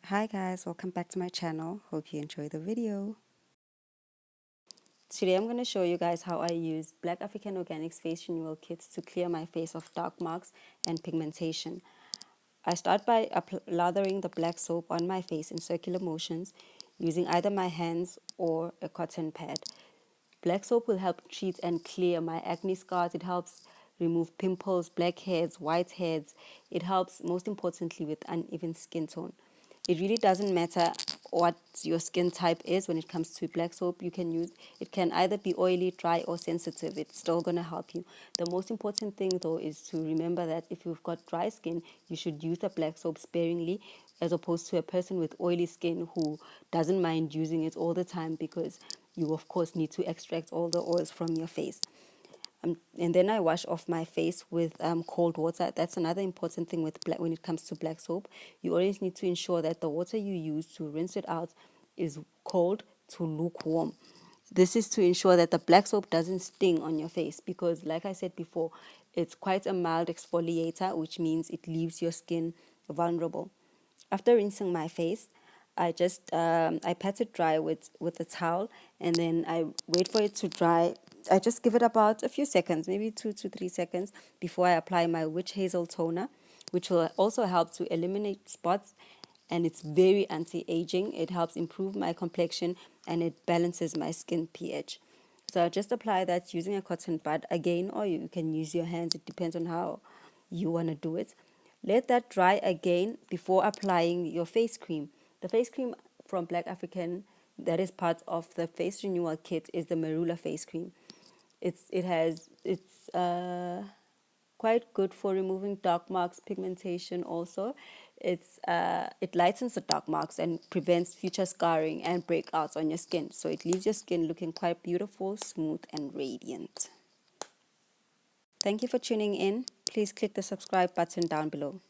Hi guys, welcome back to my channel. Hope you enjoy the video. Today I'm going to show you guys how I use Black African Organics Face Renewal Kits to clear my face of dark marks and pigmentation. I start by lathering the black soap on my face in circular motions using either my hands or a cotton pad. Black soap will help treat and clear my acne scars. It helps remove pimples, blackheads, whiteheads. It helps most importantly with uneven skin tone. It really doesn't matter what your skin type is when it comes to black soap. You can use it, can either be oily, dry, or sensitive. It's still going to help you. The most important thing though is to remember that if you've got dry skin, you should use the black soap sparingly, as opposed to a person with oily skin who doesn't mind using it all the time, because you of course need to extract all the oils from your face. And then I wash off my face with cold water. That's another important thing with when it comes to black soap. You always need to ensure that the water you use to rinse it out is cold to lukewarm. This is to ensure that the black soap doesn't sting on your face, because like I said before, it's quite a mild exfoliator, which means it leaves your skin vulnerable. After rinsing my face, I just I pat it dry with a towel, and then I wait for it to dry. I just give it about a few seconds, maybe 2 to 3 seconds, before I apply my witch hazel toner, which will also help to eliminate spots, and it's very anti-aging. It helps improve my complexion and it balances my skin pH. So I just apply that using a cotton bud again, or you can use your hands. It depends on how you want to do it. Let that dry again before applying your face cream. The face cream from Black African that is part of the face renewal kit is the Marula face cream. It's quite good for removing dark marks, pigmentation also. It lightens the dark marks and prevents future scarring and breakouts on your skin. So it leaves your skin looking quite beautiful, smooth and radiant. Thank you for tuning in. Please click the subscribe button down below.